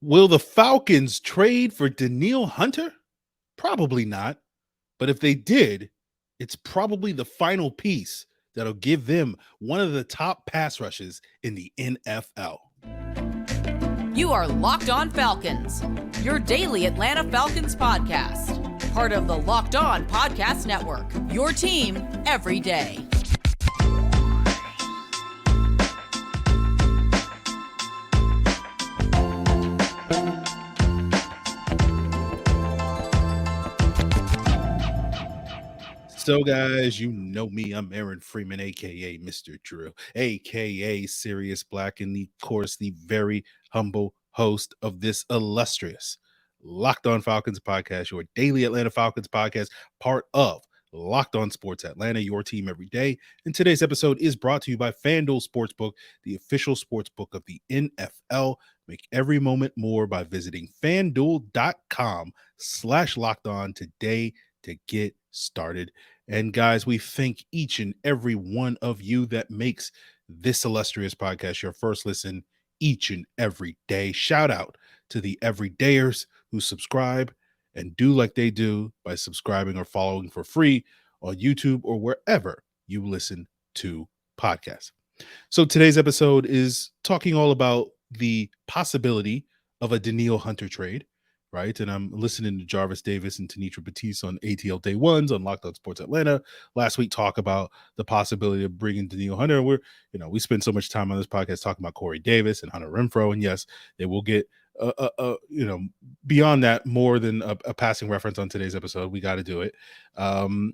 Will the Falcons trade for Danielle Hunter? Probably not. But if they did, it's probably the final piece that'll give them one of the top pass rushes in the NFL. You are Locked On Falcons, your daily Atlanta Falcons podcast. Part of the Locked On Podcast Network, your team every day. So, guys, you know me. I'm Aaron Freeman, a.k.a. Mr. Drew, a.k.a. Sirius Black, and, of course, the very humble host of this illustrious Locked On Falcons podcast, your daily Atlanta Falcons podcast, part of Locked On Sports Atlanta, your team every day. And today's episode is brought to you by FanDuel Sportsbook, the official sportsbook of the NFL. Make every moment more by visiting FanDuel.com/LockedOn today to get started. And guys, we thank each and every one of you that makes this illustrious podcast your first listen each and every day. Shout out to the everydayers who subscribe and do like they do by subscribing or following for free on YouTube or wherever you listen to podcasts. So today's episode is talking all about the possibility of a Danielle Hunter trade, right? And I'm listening to Jarvis Davis and Tanitra Batiste on ATL Day Ones on Locked On Sports Atlanta last week talk about the possibility of bringing Danielle Hunter. And we spend so much time on this podcast talking about Corey Davis and Hunter Renfrow. And yes, they will get beyond that, more than a passing reference on today's episode. We got to do it. And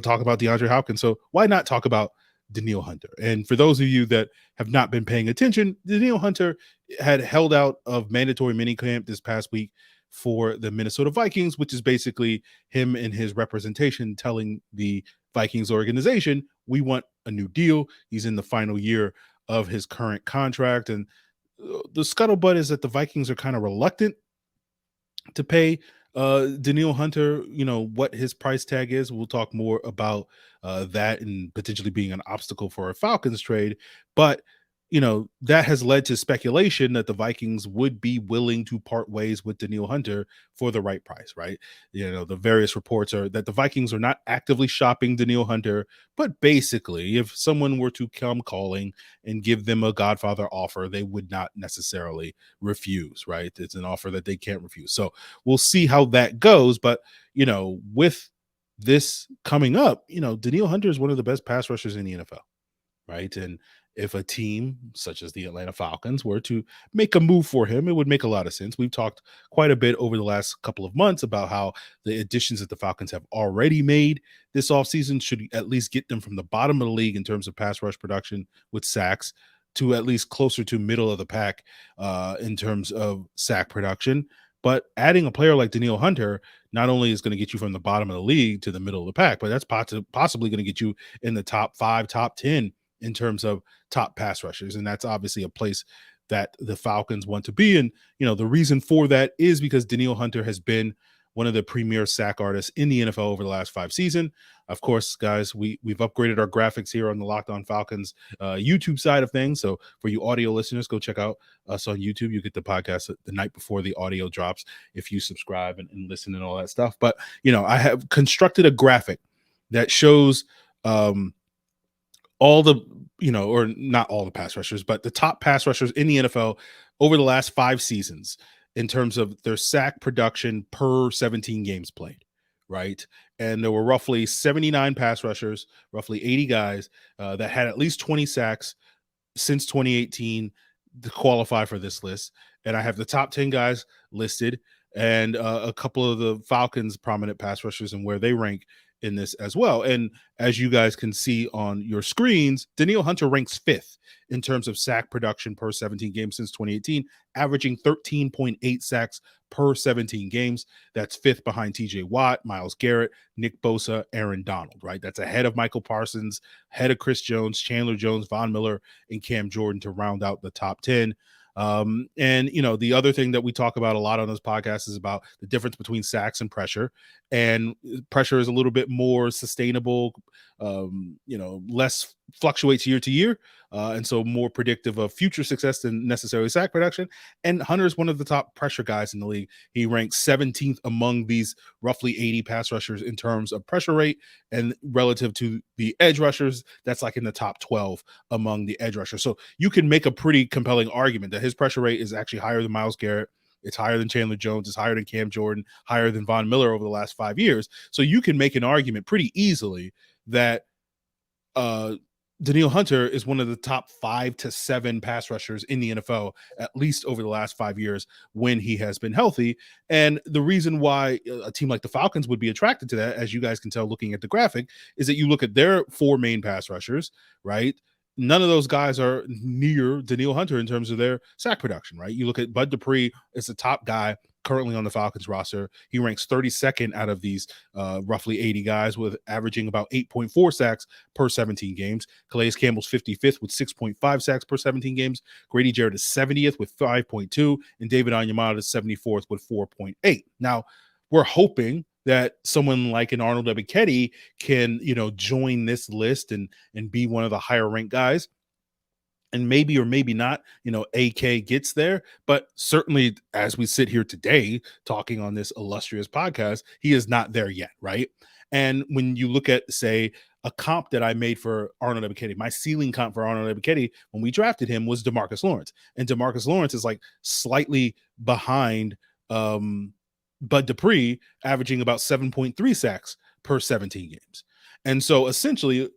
talk about DeAndre Hopkins. So why not talk about Danielle Hunter? And for those of you that have not been paying attention, Danielle Hunter had held out of mandatory minicamp this past week for the Minnesota Vikings, which is basically him and his representation telling the Vikings organization, we want a new deal. He's in the final year of his current contract. And the scuttlebutt is that the Vikings are kind of reluctant to pay Danielle Hunter, what his price tag is. We'll talk more about that and potentially being an obstacle for a Falcons trade. But that has led to speculation that the Vikings would be willing to part ways with Danielle Hunter for the right price, right? The various reports are that the Vikings are not actively shopping Danielle Hunter, but basically, if someone were to come calling and give them a Godfather offer, they would not necessarily refuse, right? It's an offer that they can't refuse. So we'll see how that goes. But, with this coming up, Danielle Hunter is one of the best pass rushers in the NFL, right? And if a team such as the Atlanta Falcons were to make a move for him, it would make a lot of sense. We've talked quite a bit over the last couple of months about how the additions that the Falcons have already made this offseason should at least get them from the bottom of the league in terms of pass rush production with sacks to at least closer to middle of the pack in terms of sack production. But adding a player like Danielle Hunter not only is going to get you from the bottom of the league to the middle of the pack, but that's possibly going to get you in the top 5, top 10 in terms of top pass rushers. And that's obviously a place that the Falcons want to be. And, the reason for that is because Danielle Hunter has been one of the premier sack artists in the NFL over the last 5 seasons. Of course, guys, we've upgraded our graphics here on the Locked On Falcons YouTube side of things. So for you audio listeners, go check out us on YouTube. You get the podcast the night before the audio drops if you subscribe and listen and all that stuff. But, I have constructed a graphic that shows all the, or not all the pass rushers, but the top pass rushers in the NFL over the last 5 seasons in terms of their sack production per 17 games played, right? And there were roughly 79 pass rushers, roughly 80 guys that had at least 20 sacks since 2018 to qualify for this list. And I have the top 10 guys listed and a couple of the Falcons' prominent pass rushers and where they rank in this as well. And as you guys can see on your screens, Danielle Hunter ranks 5th in terms of sack production per 17 games since 2018, averaging 13.8 sacks per 17 games. That's 5th behind TJ Watt, Myles Garrett, Nick Bosa, Aaron Donald, right? That's ahead of Michael Parsons, ahead of Chris Jones, Chandler Jones, Von Miller, and Cam Jordan to round out the top 10. And, the other thing that we talk about a lot on this podcast is about the difference between sacks and pressure. And pressure is a little bit more sustainable, less fluctuates year to year, and so more predictive of future success than necessarily sack production. And Hunter is one of the top pressure guys in the league. He ranks 17th among these roughly 80 pass rushers in terms of pressure rate, and relative to the edge rushers, that's like in the top 12 among the edge rushers. So you can make a pretty compelling argument that his pressure rate is actually higher than Myles Garrett. It's higher than Chandler Jones. It's higher than Cam Jordan, higher than Von Miller over the last 5 years. So you can make an argument pretty easily that Danielle Hunter is one of the top 5 to 7 pass rushers in the NFL, at least over the last 5 years when he has been healthy. And the reason why a team like the Falcons would be attracted to that, as you guys can tell looking at the graphic, is that you look at their 4 main pass rushers, right? None of those guys are near Danielle Hunter in terms of their sack production, right? You look at Bud Dupree as the top guy currently on the Falcons roster. He ranks 32nd out of these roughly 80 guys, with averaging about 8.4 sacks per 17 games. Calais Campbell's 55th with 6.5 sacks per 17 games. Grady Jarrett is 70th with 5.2, and David Onyemata is 74th with 4.8. Now, we're hoping that someone like an Arnold Ebiketie can, join this list and be one of the higher ranked guys. And maybe or maybe not, AK gets there. But certainly, as we sit here today talking on this illustrious podcast, he is not there yet, right? And when you look at, say, a comp that I made for Arnold Ebiketie, my ceiling comp for Arnold Ebiketie when we drafted him was DeMarcus Lawrence. And DeMarcus Lawrence is like slightly behind Bud Dupree, averaging about 7.3 sacks per 17 games. And so essentially,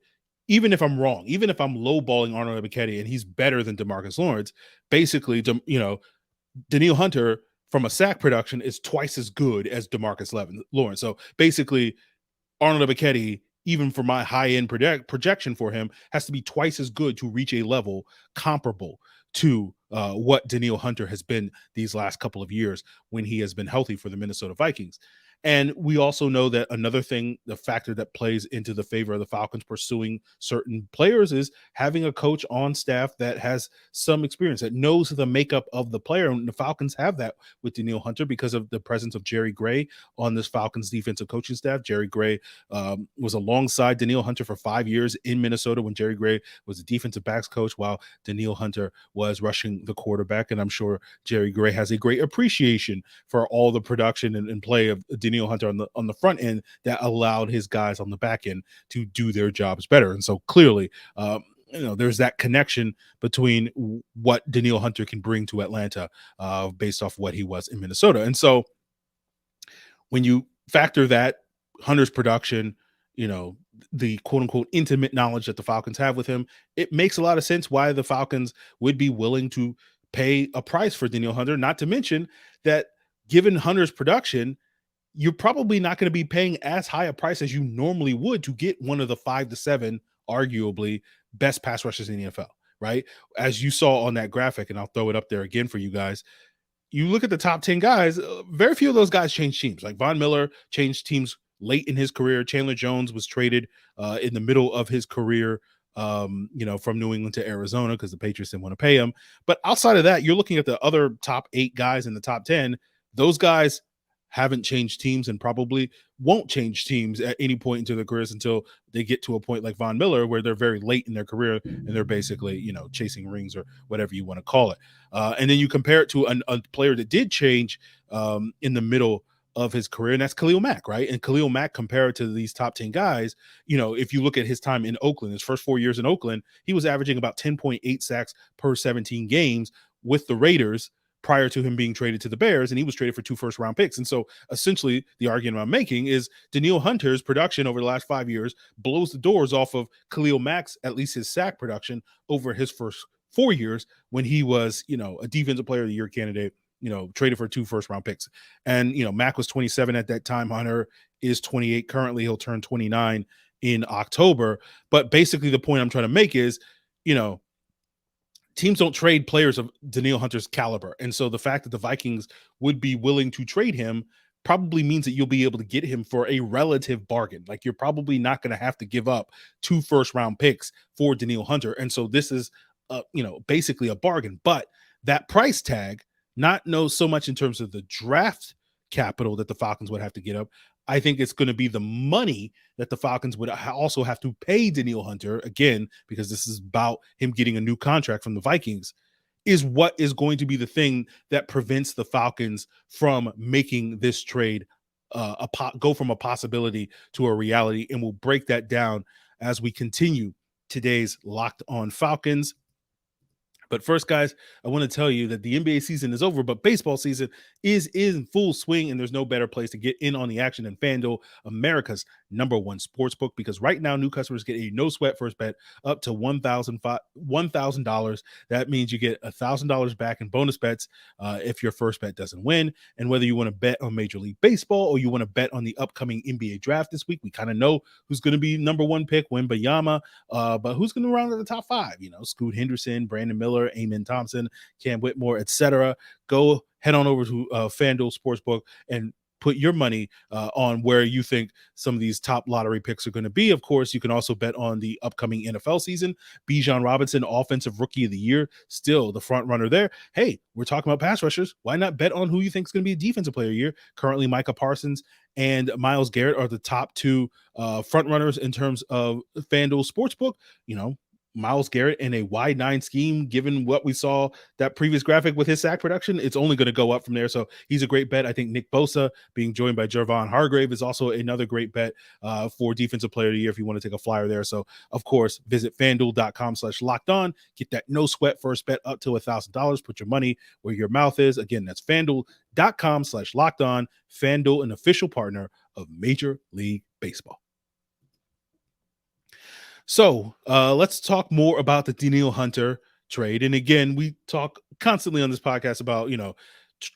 even if I'm wrong, even if I'm lowballing Arnold Ebiketie and he's better than DeMarcus Lawrence, basically, Danielle Hunter from a sack production is twice as good as DeMarcus Lawrence. So basically, Arnold Ebiketie, even for my high-end projection for him, has to be twice as good to reach a level comparable to what Danielle Hunter has been these last couple of years when he has been healthy for the Minnesota Vikings. And we also know that another thing, the factor that plays into the favor of the Falcons pursuing certain players, is having a coach on staff that has some experience, that knows the makeup of the player. And the Falcons have that with Danielle Hunter because of the presence of Jerry Gray on this Falcons defensive coaching staff. Jerry Gray was alongside Danielle Hunter for 5 years in Minnesota when Jerry Gray was the defensive backs coach, while Danielle Hunter was rushing the quarterback. And I'm sure Jerry Gray has a great appreciation for all the production and play of Danielle Hunter on the front end that allowed his guys on the back end to do their jobs better. And so clearly, there's that connection between what Danielle Hunter can bring to Atlanta based off what he was in Minnesota. And so when you factor that, Hunter's production, the quote unquote intimate knowledge that the Falcons have with him, it makes a lot of sense why the Falcons would be willing to pay a price for Danielle Hunter, not to mention that given Hunter's production, you're probably not going to be paying as high a price as you normally would to get one of the 5 to 7, arguably, best pass rushers in the NFL, right? As you saw on that graphic, and I'll throw it up there again for you guys, you look at the top 10 guys, very few of those guys changed teams. Like Von Miller changed teams late in his career. Chandler Jones was traded in the middle of his career, from New England to Arizona because the Patriots didn't want to pay him. But outside of that, you're looking at the other top 8 guys in the top 10. Those guys haven't changed teams and probably won't change teams at any point into their careers until they get to a point like Von Miller, where they're very late in their career and they're basically, chasing rings or whatever you want to call it. And then you compare it to a player that did change in the middle of his career, and that's Khalil Mack, right? And Khalil Mack, compared to these top 10 guys, if you look at his time in Oakland, his first 4 years in Oakland, he was averaging about 10.8 sacks per 17 games with the Raiders prior to him being traded to the Bears, and he was traded for 2 first-round picks. And so essentially the argument I'm making is Danielle Hunter's production over the last 5 years blows the doors off of Khalil Mack's, at least his sack production, over his first 4 years when he was, a defensive player of the year candidate, traded for 2 first-round picks. And, Mack was 27 at that time. Hunter is 28 currently. He'll turn 29 in October. But basically the point I'm trying to make is, teams don't trade players of Danielle Hunter's caliber. And so the fact that the Vikings would be willing to trade him probably means that you'll be able to get him for a relative bargain. Like, you're probably not going to have to give up 2 first-round picks for Danielle Hunter. And so this is, basically a bargain. But that price tag, not so much in terms of the draft capital that the Falcons would have to get up. I think it's going to be the money that the Falcons would also have to pay Danielle Hunter, again, because this is about him getting a new contract from the Vikings, is what is going to be the thing that prevents the Falcons from making this trade go from a possibility to a reality. And we'll break that down as we continue today's Locked On Falcons. But first, guys, I want to tell you that the NBA season is over, but baseball season is in full swing, and there's no better place to get in on the action than FanDuel, America's #1 sportsbook, because right now new customers get a no-sweat first bet up to $1,000. That means you get $1,000 back in bonus bets if your first bet doesn't win. And whether you want to bet on Major League Baseball or you want to bet on the upcoming NBA draft this week, we kind of know who's going to be #1 pick, Wembanyama, but who's going to round out the top 5? Scoot Henderson, Brandon Miller, Amen Thompson, Cam Whitmore, etc. Go head on over to FanDuel Sportsbook and put your money on where you think some of these top lottery picks are going to be. Of course, you can also bet on the upcoming NFL season. Bijan Robinson, Offensive Rookie of the Year, still the front runner there. Hey, we're talking about pass rushers. Why not bet on who you think is going to be Defensive Player of the Year? Currently, Micah Parsons and Myles Garrett are the top 2 front runners in terms of FanDuel Sportsbook. Myles Garrett in a wide 9 scheme, given what we saw that previous graphic with his sack production, it's only going to go up from there. So he's a great bet. I think Nick Bosa being joined by Javon Hargrave is also another great bet for Defensive Player of the Year if you want to take a flyer there. So, of course, visit FanDuel.com/lockedon. Get that no sweat first bet up to $1,000. Put your money where your mouth is. Again, that's FanDuel.com/lockedon. FanDuel, an official partner of Major League Baseball. So let's talk more about the Danielle Hunter trade. And again, we talk constantly on this podcast about,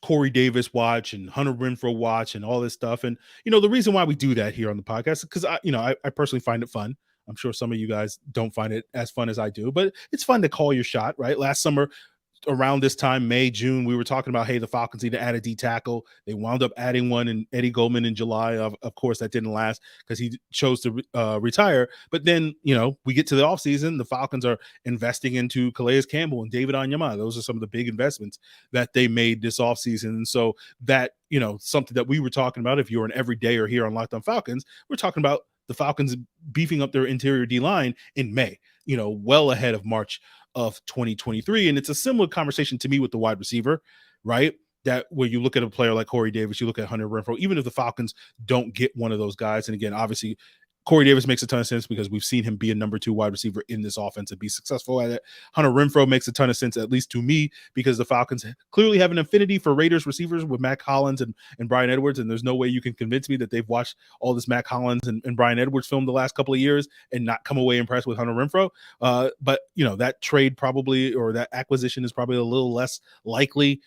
Corey Davis watch and Hunter Renfrow watch and all this stuff. And, the reason why we do that here on the podcast is because I personally find it fun. I'm sure some of you guys don't find it as fun as I do, but it's fun to call your shot, right? Last summer, around this time, May, June, we were talking about, hey, the Falcons need to add a D tackle. They wound up adding one in Eddie Goldman in July. Of course, that didn't last because he chose to retire. But then, we get to the offseason, the Falcons are investing into Calais Campbell and David Onyema. Those are some of the big investments that they made this offseason. And so that, something that we were talking about, if you're an everydayer here on Locked On Falcons, we're talking about the Falcons beefing up their interior D-line in May, well ahead of March of 2023. And it's a similar conversation to me with the wide receiver, right? That where you look at a player like Corey Davis, you look at Hunter Renfrow, even if the Falcons don't get one of those guys. And again, obviously, Corey Davis makes a ton of sense because we've seen him be a #2 wide receiver in this offense and be successful at it. Hunter Renfrow makes a ton of sense, at least to me, because the Falcons clearly have an affinity for Raiders receivers with Mac Hollins and Bryan Edwards. And there's no way you can convince me that they've watched all this Mac Hollins and Bryan Edwards film the last couple of years and not come away impressed with Hunter Renfrow. But, that trade probably, or that acquisition is probably a little less likely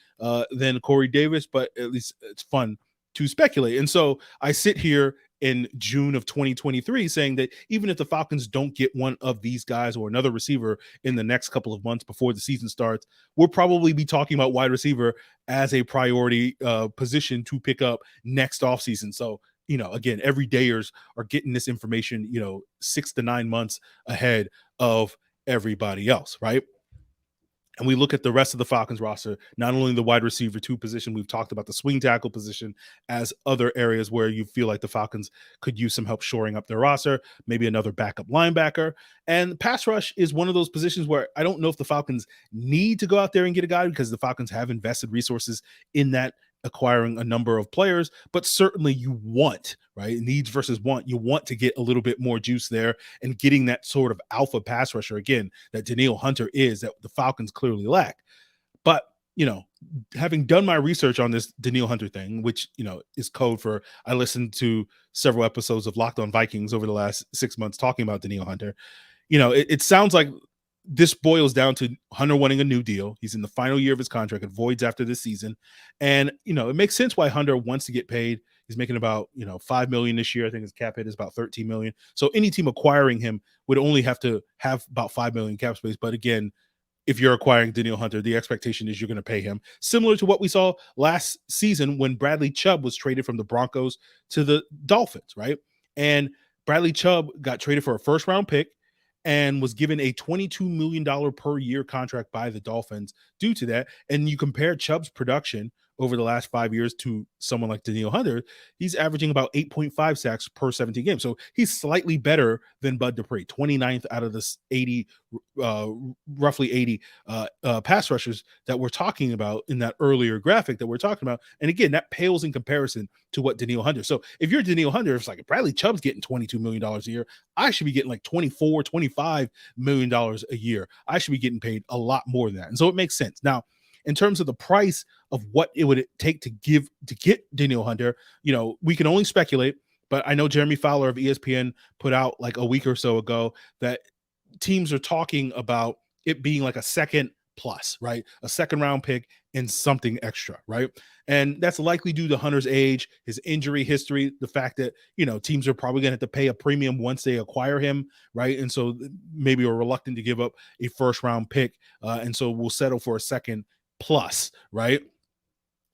than Corey Davis, but at least it's fun to speculate. And so I sit here in June of 2023 saying that even if the Falcons don't get one of these guys or another receiver in the next couple of months before the season starts, we'll probably be talking about wide receiver as a priority position to pick up next offseason. So, again, everydayers are getting this information, 6 to 9 months ahead of everybody else, right? And we look at the rest of the Falcons roster, not only the wide receiver 2 position, we've talked about the swing tackle position as other areas where you feel like the Falcons could use some help shoring up their roster, maybe another backup linebacker. And pass rush is one of those positions where I don't know if the Falcons need to go out there and get a guy, because the Falcons have invested resources in that, acquiring a number of players, but certainly you want, right? Needs versus want. You want to get a little bit more juice there, and getting that sort of alpha pass rusher again that Danielle Hunter is, that the Falcons clearly lack. But, having done my research on this Danielle Hunter thing, which, is code for, I listened to several episodes of Locked On Vikings over the last 6 months talking about Danielle Hunter. It sounds like this boils down to Hunter wanting a new deal. He's in the final year of his contract. It voids after this season. And, it makes sense why Hunter wants to get paid. He's making about, $5 million this year. I think his cap hit is about $13 million. So any team acquiring him would only have to have about $5 million cap space. But again, if you're acquiring Danielle Hunter, the expectation is you're going to pay him, similar to what we saw last season when Bradley Chubb was traded from the Broncos to the Dolphins, right? And Bradley Chubb got traded for a first-round pick and was given a $22 million per year contract by the Dolphins due to that. And you compare Chubb's production over the last 5 years to someone like Danielle Hunter, he's averaging about 8.5 sacks per 17 games. So he's slightly better than Bud Dupree, 29th out of this 80, roughly 80 pass rushers that we're talking about in that earlier graphic that we're talking about. And again, that pales in comparison to what Danielle Hunter. So if you're Danielle Hunter, it's like Bradley Chubb's getting $22 million a year. I should be getting like $25 million a year. I should be getting paid a lot more than that. And so it makes sense. Now, in terms of the price of what it would take to get Danielle Hunter, we can only speculate, but I know Jeremy Fowler of ESPN put out like a week or so ago that teams are talking about it being like a second plus, right? A second round pick and something extra, right? And that's likely due to Hunter's age, his injury history, the fact that, teams are probably going to have to pay a premium once they acquire him, right? And so maybe are reluctant to give up a first round pick. And so we'll settle for a second plus, right?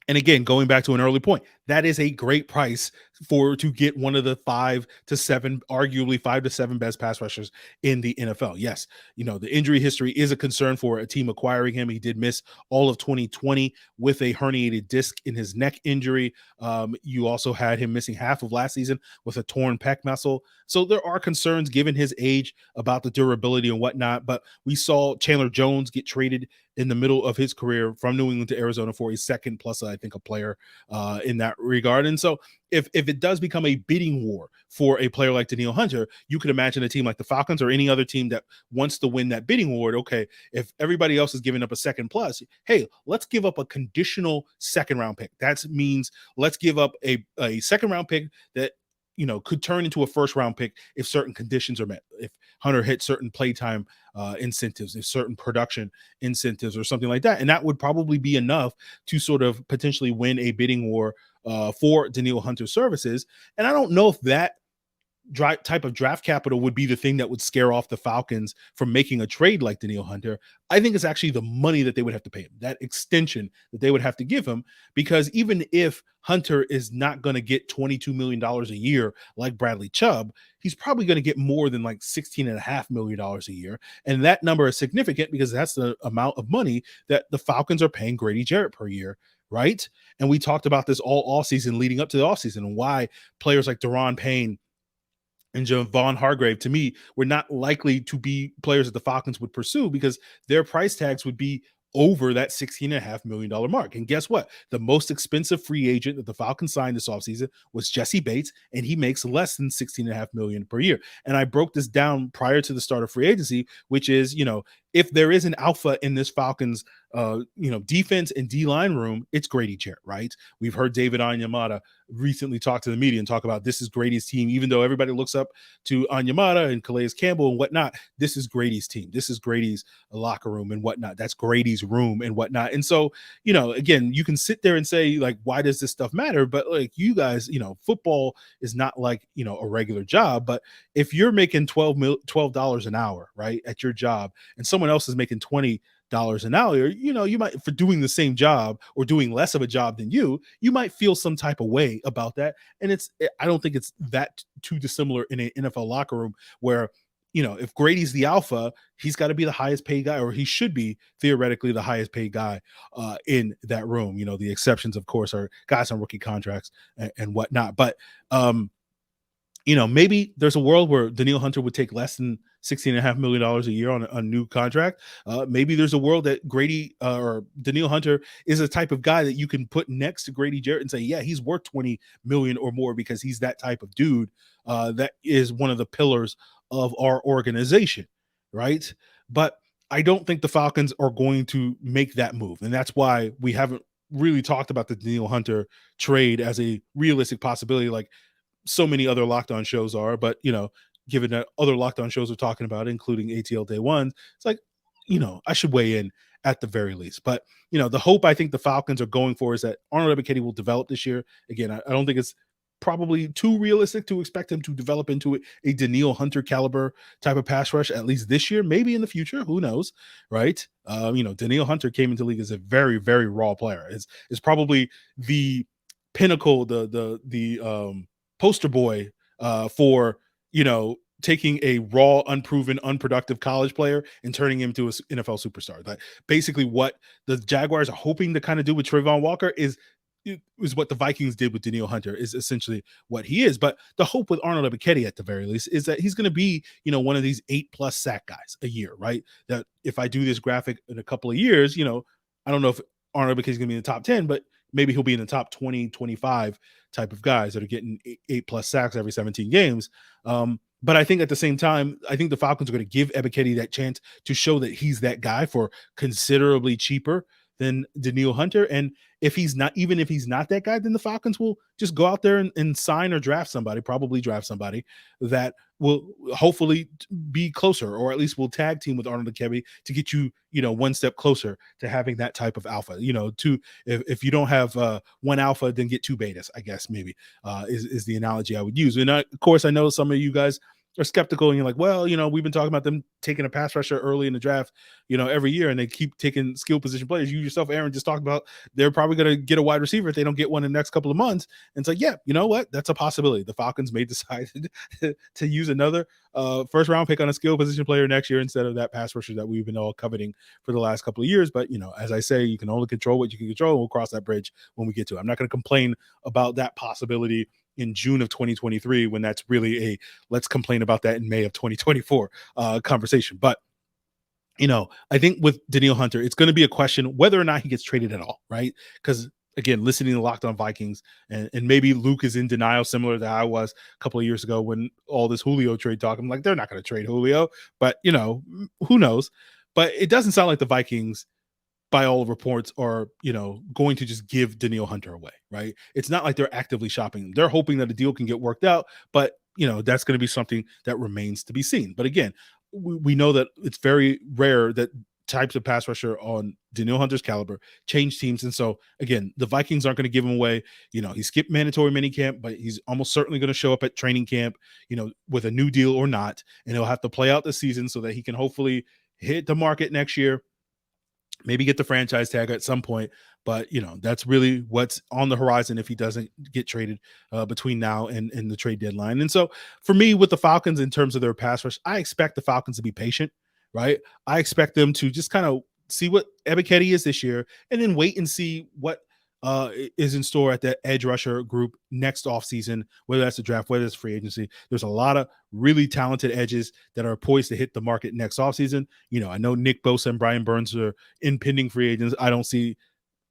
And again, going back to an early point, that is a great price to get one of the 5 to 7, arguably 5 to 7 best pass rushers in the NFL. Yes, the injury history is a concern for a team acquiring him. He did miss all of 2020 with a herniated disc in his neck injury. You also had him missing half of last season with a torn pec muscle. So there are concerns given his age about the durability and whatnot. But we saw Chandler Jones get traded in the middle of his career from New England to Arizona for a second plus, I think, a player in that regard. And so if it does become a bidding war for a player like Danielle Hunter, you could imagine a team like the Falcons or any other team that wants to win that bidding war. Okay, if everybody else is giving up a second plus, hey, let's give up a conditional second round pick. That means let's give up a second round pick that could turn into a first round pick if certain conditions are met. If Hunter hits certain playtime incentives, if certain production incentives or something like that. And that would probably be enough to sort of potentially win a bidding war for Danielle Hunter services. And I don't know if that type of draft capital would be the thing that would scare off the Falcons from making a trade like Danielle Hunter. I think it's actually the money that they would have to pay him, that extension that they would have to give him, because even if Hunter is not going to get $22 million a year like Bradley Chubb, he's probably going to get more than like $16.5 million a year. And that number is significant because that's the amount of money that the Falcons are paying Grady Jarrett per year. Right. And we talked about this all offseason leading up to the offseason and why players like Daron Payne and Javon Hargrave, to me, were not likely to be players that the Falcons would pursue because their price tags would be over that $16.5 million mark. And guess what? The most expensive free agent that the Falcons signed this offseason was Jessie Bates, and he makes less than $16.5 million per year. And I broke this down prior to the start of free agency, which is, if there is an alpha in this Falcons defense and D-line room, it's Grady Jarrett, right? We've heard David Onyemata recently talk to the media and talk about this is Grady's team. Even though everybody looks up to Onyemata and Calais Campbell and whatnot, this is Grady's team. This is Grady's locker room and whatnot. That's Grady's room and whatnot. And so, again, you can sit there and say, like, why does this stuff matter? But like you guys, football is not like, a regular job. But if you're making $12 an hour, right, at your job, and someone else is making $20 an hour, you might, for doing the same job or doing less of a job than you might feel some type of way about that. And I don't think it's that too dissimilar in an NFL locker room where, if Grady's the alpha, he's got to be the highest paid guy, or he should be theoretically the highest paid guy in that room. The exceptions, of course, are guys on rookie contracts and whatnot. But, maybe there's a world where Danielle Hunter would take less than $16.5 million a year on a new contract. Maybe there's a world that Grady or Danielle Hunter is a type of guy that you can put next to Grady Jarrett and say, yeah, he's worth $20 million or more because he's that type of dude that is one of the pillars of our organization, right? But I don't think the Falcons are going to make that move. And that's why we haven't really talked about the Danielle Hunter trade as a realistic possibility like so many other Locked On shows are. But, given that other Locked On shows are talking about it, including ATL Day One, it's like, I should weigh in at the very least. But, the hope I think the Falcons are going for is that Arnold Ebiketie will develop this year. Again, I don't think it's probably too realistic to expect him to develop into a Danielle Hunter caliber type of pass rush, at least this year, maybe in the future, who knows, right? Danielle Hunter came into the league as a very, very raw player. It's probably the pinnacle, the poster boy for, taking a raw, unproven, unproductive college player and turning him into an NFL superstar. Like basically what the Jaguars are hoping to kind of do with Trayvon Walker is what the Vikings did with Danielle Hunter, is essentially what he is. But the hope with Arnold Ebiketie at the very least is that he's going to be, one of these 8+ sack guys a year, right? That if I do this graphic in a couple of years, I don't know if Arnold Ebiketie is going to be in the top 10, but maybe he'll be in the top 20, 25 type of guys that are getting 8+ sacks every 17 games. But I think at the same time, I think the Falcons are going to give Ebiketie that chance to show that he's that guy for considerably cheaper than Danielle Hunter. And if he's not that guy, then the Falcons will just go out there and sign or probably draft somebody that will hopefully be closer, or at least will tag team with Arnold Ebiketie to get you, one step closer to having that type of alpha. If you don't have one alpha, then get two betas, I guess maybe is the analogy I would use. And of course, I know some of you guys are skeptical and you're like, well, we've been talking about them taking a pass rusher early in the draft, every year, and they keep taking skill position players. You yourself, Aaron, just talked about they're probably going to get a wide receiver if they don't get one in the next couple of months. And it's like, yeah, you know what? That's a possibility. The Falcons may decide to use another first round pick on a skill position player next year instead of that pass rusher that we've been all coveting for the last couple of years. But, as I say, you can only control what you can control. We'll cross that bridge when we get to it. I'm not going to complain about that possibility in June of 2023, when that's really a let's complain about that in May of 2024 conversation. But, I think with Danielle Hunter, it's going to be a question whether or not he gets traded at all, right? Because again, listening to Locked On Vikings, and maybe Luke is in denial, similar to I was a couple of years ago when all this Julio trade talk, I'm like, they're not going to trade Julio, but who knows? But it doesn't sound like the Vikings, by all reports, are going to just give Danielle Hunter away, right? It's not like they're actively shopping. They're hoping that a deal can get worked out, but that's going to be something that remains to be seen. But again, we know that it's very rare that types of pass rusher on Danielle Hunter's caliber change teams. And so again, the Vikings aren't going to give him away. He skipped mandatory minicamp, but he's almost certainly going to show up at training camp, with a new deal or not, and he'll have to play out the season so that he can hopefully hit the market next year, maybe get the franchise tag at some point. But, that's really what's on the horizon if he doesn't get traded between now and the trade deadline. And so for me, with the Falcons, in terms of their pass rush, I expect the Falcons to be patient, right? I expect them to just kind of see what Ebiketie is this year and then wait and see what is in store at the edge rusher group next offseason, whether that's the draft, whether it's free agency. There's a lot of really talented edges that are poised to hit the market next offseason. I know Nick Bosa and Brian Burns are impending free agents. I don't see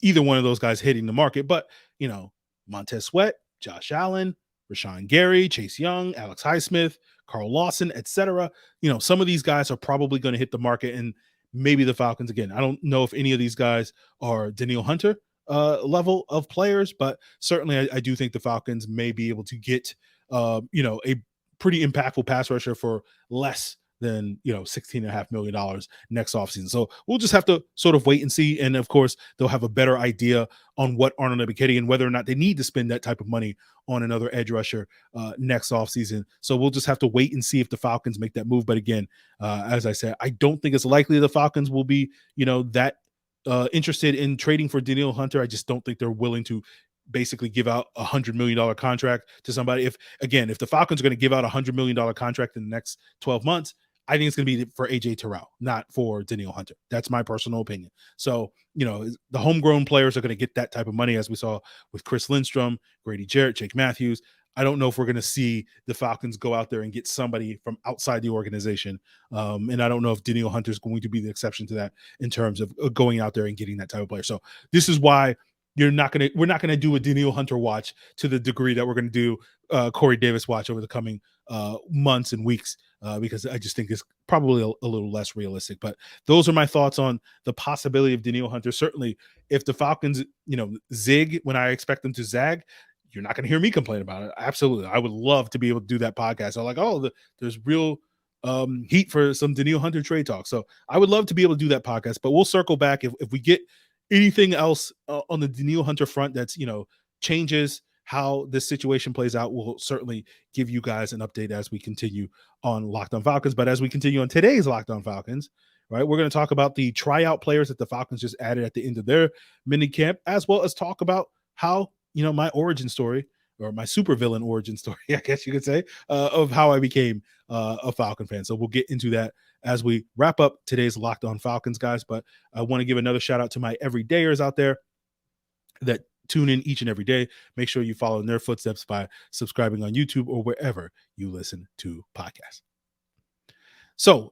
either one of those guys hitting the market, but Montez Sweat, Josh Allen, Rashawn Gary, Chase Young, Alex Highsmith, Carl Lawson, etc. Some of these guys are probably going to hit the market, and maybe the Falcons, again, I don't know if any of these guys are Danielle Hunter level of players, but certainly I do think the Falcons may be able to get a pretty impactful pass rusher for less than $16.5 million next offseason. So we'll just have to sort of wait and see. And of course, they'll have a better idea on what Arnold Ebiketie and whether or not they need to spend that type of money on another edge rusher next offseason. So we'll just have to wait and see if the Falcons make that move. But again, as I said, I don't think it's likely the Falcons will be that interested in trading for Danielle Hunter. I just don't think they're willing to basically give out $100 million contract to somebody. If the Falcons are going to give out $100 million contract in the next 12 months, I think it's going to be for AJ Terrell, not for Danielle Hunter. That's my personal opinion. So, the homegrown players are going to get that type of money, as we saw with Chris Lindstrom, Grady Jarrett, Jake Matthews. I don't know if we're going to see the Falcons go out there and get somebody from outside the organization. And I don't know if Danielle Hunter is going to be the exception to that in terms of going out there and getting that type of player. So this is why we're not going to do a Danielle Hunter watch to the degree that we're going to do Corey Davis watch over the coming months and weeks, because I just think it's probably a little less realistic. But those are my thoughts on the possibility of Danielle Hunter. Certainly, if the Falcons, zig when I expect them to zag, you're not going to hear me complain about it. Absolutely. I would love to be able to do that podcast. I'm like, there's real heat for some Danielle Hunter trade talk. So I would love to be able to do that podcast, but we'll circle back if we get anything else on the Danielle Hunter front that's, changes how this situation plays out. We'll certainly give you guys an update as we continue on Locked On Falcons. But as we continue on today's Locked On Falcons, right, we're going to talk about the tryout players that the Falcons just added at the end of their mini camp, as well as talk about how, my origin story or my supervillain origin story, I guess you could say, of how I became a Falcon fan. So we'll get into that as we wrap up today's Locked On Falcons, guys. But I want to give another shout out to my everydayers out there that tune in each and every day. Make sure you follow in their footsteps by subscribing on YouTube or wherever you listen to podcasts. So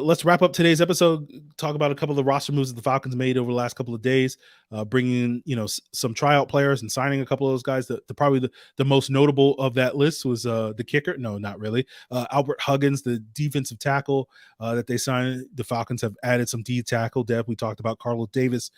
let's wrap up today's episode. Talk about a couple of the roster moves that the Falcons made over the last couple of days, bringing in some tryout players and signing a couple of those guys. Probably the most notable of that list was the kicker. No, not really. Albert Huggins, the defensive tackle that they signed. The Falcons have added some D tackle depth. We talked about Carlos Davis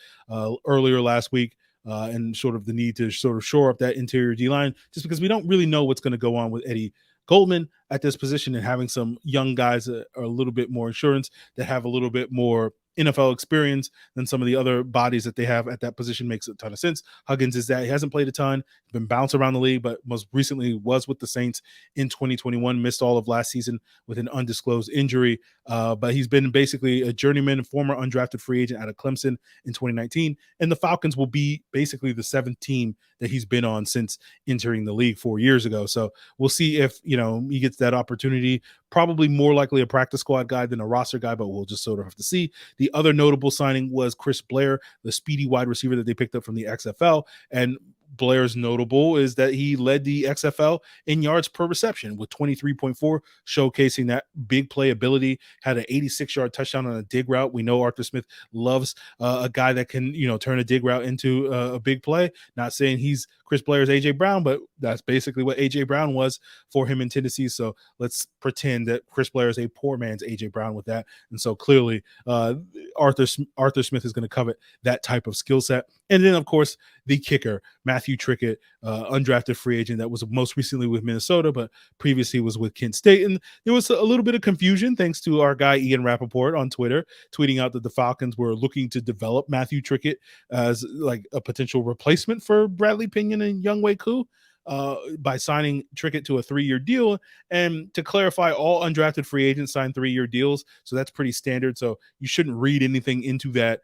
earlier last week. And sort of the need to sort of shore up that interior D line, just because we don't really know what's going to go on with Eddie Goldman at this position, and having some young guys that are a little bit more insurance, that have a little bit more NFL experience than some of the other bodies that they have at that position makes a ton of sense. Huggins is that he hasn't played a ton, been bounced around the league, but most recently was with the Saints in 2021, missed all of last season with an undisclosed injury. But he's been basically a journeyman, former undrafted free agent out of Clemson in 2019. And the Falcons will be basically the seventh team that he's been on since entering the league 4 years ago. So we'll see if, he gets that opportunity. Probably more likely a practice squad guy than a roster guy, but we'll just sort of have to see. The other notable signing was Chris Blair, the speedy wide receiver that they picked up from the XFL. And Blair's notable is that he led the XFL in yards per reception with 23.4, showcasing that big play ability. Had an 86-yard touchdown on a dig route. We know Arthur Smith loves a guy that can, turn a dig route into a big play. Not saying he's Chris Blair's AJ Brown, but that's basically what AJ Brown was for him in Tennessee. So let's pretend that Chris Blair is a poor man's AJ Brown with that. And so clearly Arthur Smith is going to covet that type of skill set. And then, of course, the kicker, Matthew Trickett, undrafted free agent that was most recently with Minnesota, but previously was with Kent State. And there was a little bit of confusion thanks to our guy Ian Rappaport on Twitter, tweeting out that the Falcons were looking to develop Matthew Trickett as like a potential replacement for Bradley Pinion and Younghoe Koo. By signing Trickett to a 3-year deal. And to clarify, all undrafted free agents sign 3-year deals. So that's pretty standard. So you shouldn't read anything into that,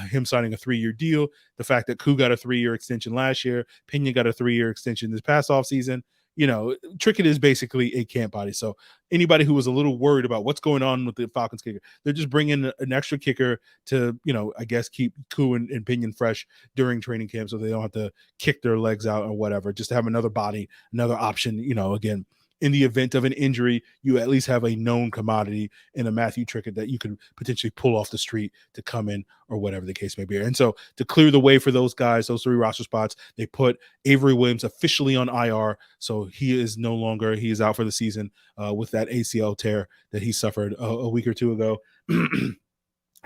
him signing a 3-year deal. The fact that Koo got a 3-year extension last year, Pena got a 3-year extension this past offseason. Trickett is basically a camp body. So anybody who was a little worried about what's going on with the Falcons kicker, they're just bringing an extra kicker to, I guess keep Koo and Pinion fresh during training camp so they don't have to kick their legs out or whatever, just to have another body, another option, again, in the event of an injury, you at least have a known commodity in a Matthew Trickett that you could potentially pull off the street to come in or whatever the case may be. And so to clear the way for those guys, those 3 roster spots, they put Avery Williams officially on IR. So he is out for the season with that ACL tear that he suffered a week or two ago.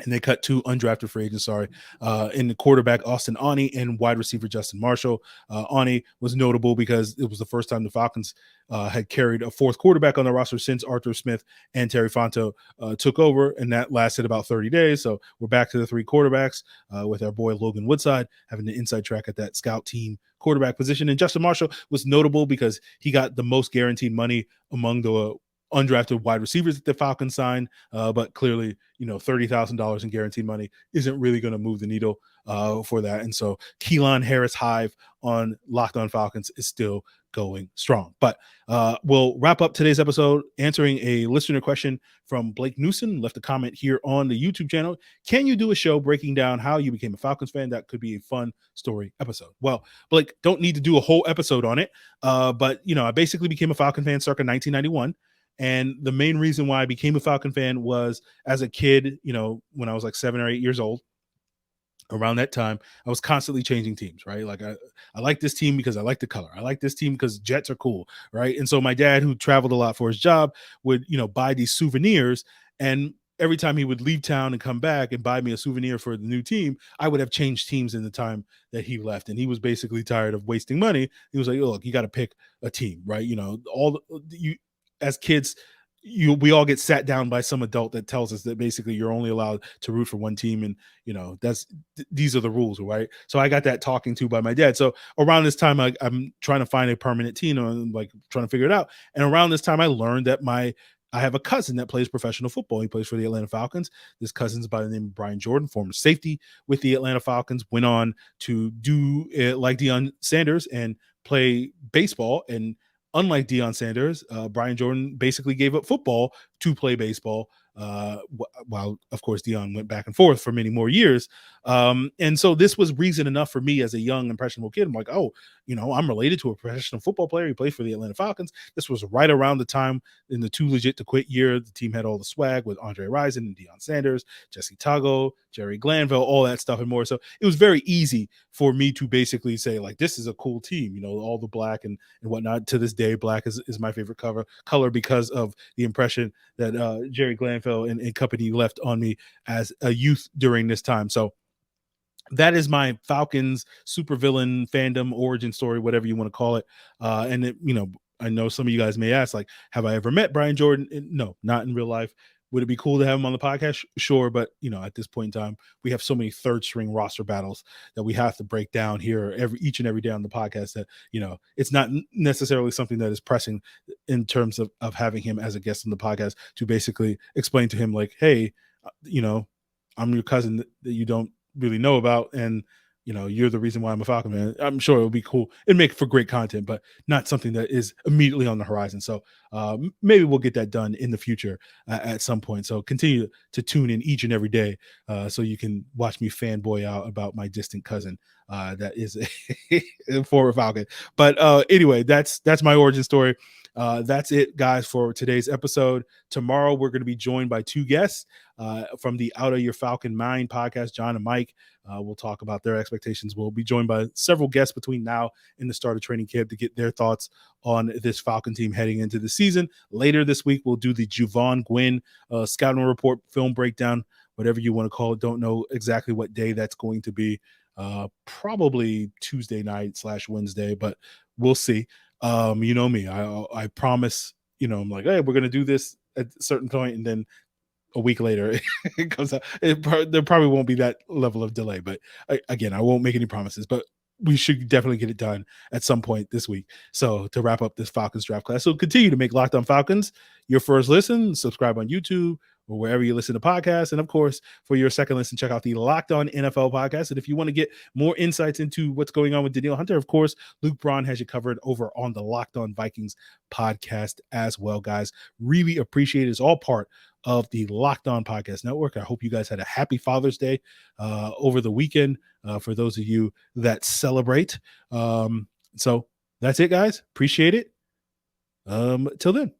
And they cut 2 undrafted free agents, in the quarterback, Austin Aune, and wide receiver, Justin Marshall. Aune was notable because it was the first time the Falcons had carried a 4th quarterback on the roster since Arthur Smith and Terry Fonto took over, and that lasted about 30 days. So we're back to the 3 quarterbacks with our boy Logan Woodside having the inside track at that scout team quarterback position. And Justin Marshall was notable because he got the most guaranteed money among the undrafted wide receivers that the Falcons signed, but clearly, $30,000 in guaranteed money isn't really going to move the needle for that. And so Keelan Harris Hive on Locked On Falcons is still going strong. But we'll wrap up today's episode answering a listener question from Blake Newsom. Left a comment here on the YouTube channel. Can you do a show breaking down how you became a Falcons fan? That could be a fun story episode. Well, Blake, don't need to do a whole episode on it, but I basically became a Falcon fan circa 1991. And the main reason why I became a Falcon fan was as a kid, when I was like 7 or 8 years old. Around that time, I was constantly changing teams, right? Like I like this team because I like the color. I like this team because Jets are cool, right? And so my dad, who traveled a lot for his job, would, buy these souvenirs. And every time he would leave town and come back and buy me a souvenir for the new team, I would have changed teams in the time that he left. And he was basically tired of wasting money. He was like, oh, look, you got to pick a team, right? As kids, we all get sat down by some adult that tells us that basically you're only allowed to root for one team, and these are the rules, right? So I got that talking to by my dad. So around this time, I'm trying to find a permanent team, and like trying to figure it out. And around this time, I learned that my I have a cousin that plays professional football. He plays for the Atlanta Falcons. This cousin's by the name of Brian Jordan, former safety with the Atlanta Falcons, went on to do it like Deion Sanders and play baseball. And unlike Deion Sanders, Brian Jordan basically gave up football to play baseball, while, of course, Deion went back and forth for many more years. And so this was reason enough for me as a young, impressionable kid. I'm like, oh, I'm related to a professional football player. He played for the Atlanta Falcons. This was right around the time in the Too Legit to Quit year. The team had all the swag with Andre Rison and Deion Sanders, Jessie, Jerry Glanville, all that stuff and more. So it was very easy for me to basically say, like, this is a cool team, all the black and whatnot. To this day, black is my favorite color because of the impression that Jerry Glanville and company left on me as a youth during this time. So that is my Falcons supervillain fandom origin story, whatever you want to call it. And it, I know some of you guys may ask, like, have I ever met Brian Jordan? No, not in real life. Would it be cool to have him on the podcast? Sure. But, at this point in time, we have so many third string roster battles that we have to break down here each and every day on the podcast that, it's not necessarily something that is pressing in terms of having him as a guest on the podcast to basically explain to him, like, hey, I'm your cousin that you don't really know about. And, you're the reason why I'm a Falcon fan. I'm sure it'll be cool and make for great content, but not something that is immediately on the horizon. So maybe we'll get that done in the future at some point. So continue to tune in each and every day so you can watch me fanboy out about my distant cousin that is a former Falcon. But anyway, that's my origin story. That's it, guys, for today's episode. Tomorrow, we're going to be joined by two guests from the Out of Your Falcon Mind podcast, John and Mike. We'll talk about their expectations. We'll be joined by several guests between now and the start of training camp to get their thoughts on this Falcon team heading into the season. Later this week, we'll do the Javon Gwynn scouting report film breakdown, whatever you want to call it. Don't know exactly what day that's going to be. Probably Tuesday night / Wednesday, but we'll see. You know me, I promise, I'm like, hey, we're going to do this at a certain point, and then a week later it comes out. There probably won't be that level of delay, but again, I won't make any promises, but we should definitely get it done at some point this week. So to wrap up this Falcons draft class, so continue to make Locked On Falcons your first listen. Subscribe on YouTube or wherever you listen to podcasts. And of course, for your second listen, check out the Locked On NFL podcast. And if you want to get more insights into what's going on with Danielle Hunter, of course, Luke Braun has you covered over on the Locked On Vikings podcast as well, guys. Really appreciate it. It's all part of the Locked On Podcast Network. I hope you guys had a happy Father's Day over the weekend for those of you that celebrate. So that's it, guys. Appreciate it. Till then.